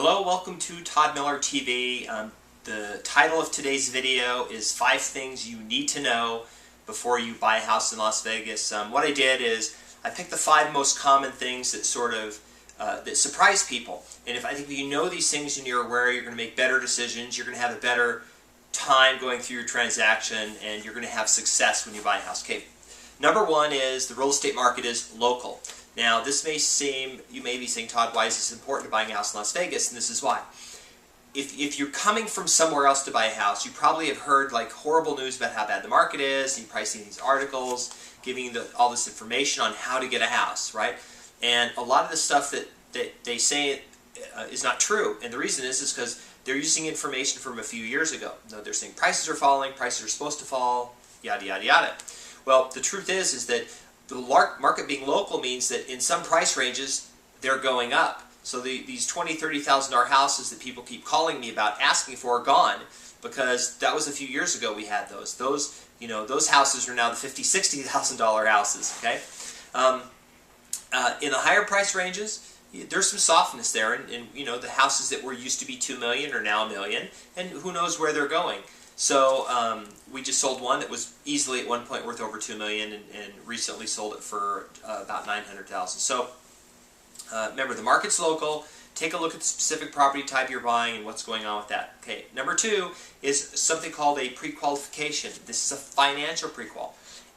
Hello, welcome to Todd Miller TV. The title of today's video is 5 things you need to know before you buy a house in Las Vegas. What I did is I picked the 5 most common things that that surprise people. And I think if you know these things and you're aware, you're going to make better decisions, you're going to have a better time going through your transaction, and you're going to have success when you buy a house. Okay, number 1 is the real estate market is local. Now, this may seem, you may be saying, Todd, why is this important to buying a house in Las Vegas? And this is why. If you're coming from somewhere else to buy a house, you probably have heard like horrible news about how bad the market is. You've probably seen these articles giving you all this information on how to get a house, right? And a lot of the stuff that they say is not true. And the reason is because they're using information from a few years ago. They're saying prices are falling, prices are supposed to fall, yada, yada, yada. Well, the truth is that the market being local means that in some price ranges, they're going up. So these $20,000, $30,000 houses that people keep calling me about asking for are gone, because that was a few years ago we had those. Those houses are now the $50,000, $60,000 houses, okay? In the higher price ranges, there's some softness there, and the houses that were used to be $2 million are now $1 million, and who knows where they're going. So we just sold one that was easily at one point worth over $2 million, and recently sold it for about $900,000. So remember, the market's local. Take a look at the specific property type you're buying and what's going on with that. Okay, number 2 is something called a pre-qualification. This is a financial pre-qual.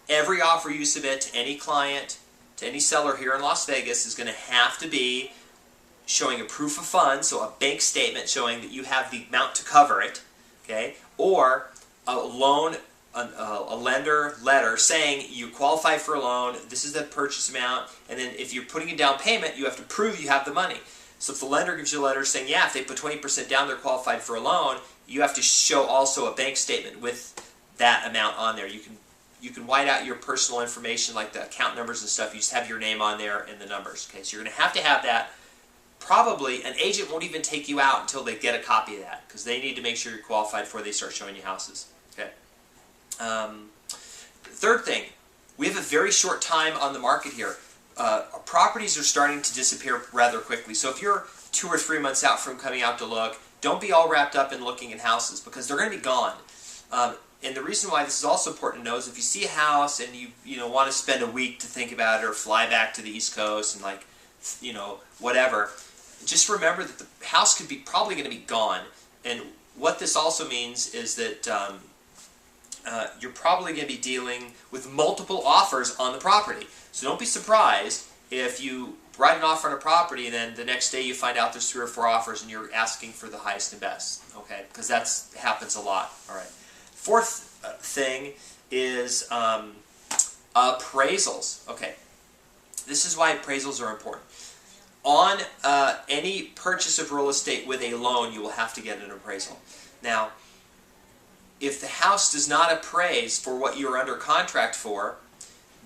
Every offer you submit to any client, to any seller here in Las Vegas, is going to have to be showing a proof of funds, so a bank statement showing that you have the amount to cover it. Okay, or a loan, a lender letter saying you qualify for a loan, this is the purchase amount, and then if you're putting a down payment, you have to prove you have the money. So if the lender gives you a letter saying, yeah, if they put 20% down, they're qualified for a loan, you have to show also a bank statement with that amount on there. You can white out your personal information like the account numbers and stuff. You just have your name on there and the numbers. Okay, so you're going to have that. Probably an agent won't even take you out until they get a copy of that, because they need to make sure you're qualified before they start showing you houses. Okay. Third thing, we have a very short time on the market here. Properties are starting to disappear rather quickly. So if you're 2 or 3 months out from coming out to look, don't be all wrapped up in looking at houses, because they're going to be gone. And the reason why this is also important to know is if you see a house and you want to spend a week to think about it, or fly back to the East Coast and whatever, just remember that the house could be probably going to be gone. And what this also means is that you're probably going to be dealing with multiple offers on the property. So don't be surprised if you write an offer on a property and then the next day you find out there's 3 or 4 offers and you're asking for the highest and best. Okay, because that happens a lot. All right. Fourth thing is appraisals. Okay, this is why appraisals are important. On any purchase of real estate with a loan, you will have to get an appraisal. Now, if the house does not appraise for what you're under contract for,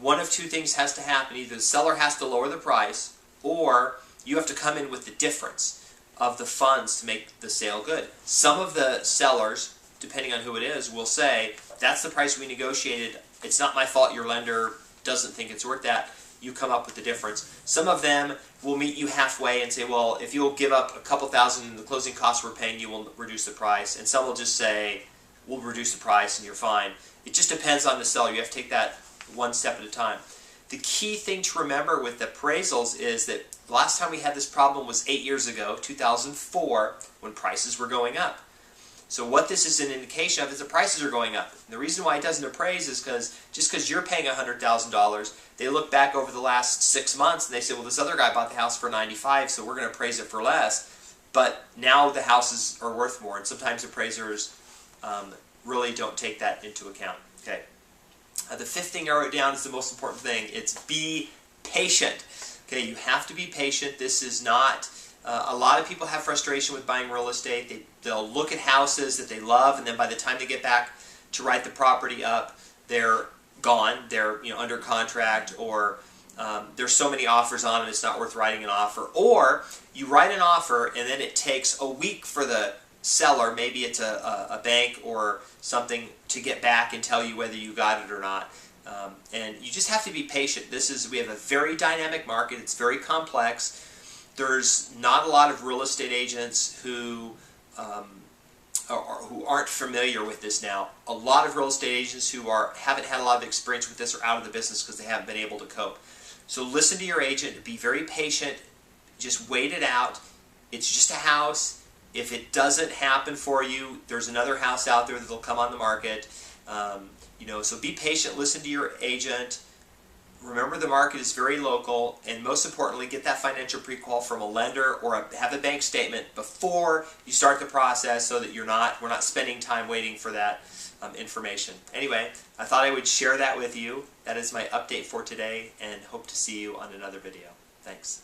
one of 2 things has to happen. Either the seller has to lower the price, or you have to come in with the difference of the funds to make the sale good. Some of the sellers, depending on who it is, will say, that's the price we negotiated. It's not my fault your lender doesn't think it's worth that. You come up with the difference. Some of them will meet you halfway and say, well, if you'll give up a couple thousand in the closing costs we're paying, you will reduce the price. And some will just say, we'll reduce the price and you're fine. It just depends on the seller. You have to take that one step at a time. The key thing to remember with appraisals is that the last time we had this problem was 8 years ago, 2004, when prices were going up. So what this is an indication of is the prices are going up. And the reason why it doesn't appraise is just because you're paying $100,000, they look back over the last 6 months and they say, well, this other guy bought the house for $95,000, so we're going to appraise it for less. But now the houses are worth more, and sometimes appraisers really don't take that into account. Okay. The 5th thing I wrote down is the most important thing. It's be patient. Okay, you have to be patient. This is not... a lot of people have frustration with buying real estate. They'll look at houses that they love, and then by the time they get back to write the property up, they're gone. They're under contract, or there's so many offers on it, it's not worth writing an offer. Or you write an offer, and then it takes a week for the seller, maybe it's a bank or something, to get back and tell you whether you got it or not. And you just have to be patient. We have a very dynamic market. It's very complex. There's not a lot of real estate agents who aren't familiar with this now. A lot of real estate agents who haven't had a lot of experience with this are out of the business because they haven't been able to cope. So listen to your agent, be very patient, just wait it out. It's just a house. If it doesn't happen for you, there's another house out there that'll come on the market. So be patient, listen to your agent. Remember, the market is very local, and most importantly, get that financial pre-qual from a lender or have a bank statement before you start the process, so that we're not spending time waiting for that information. Anyway, I thought I would share that with you. That is my update for today, and hope to see you on another video. Thanks.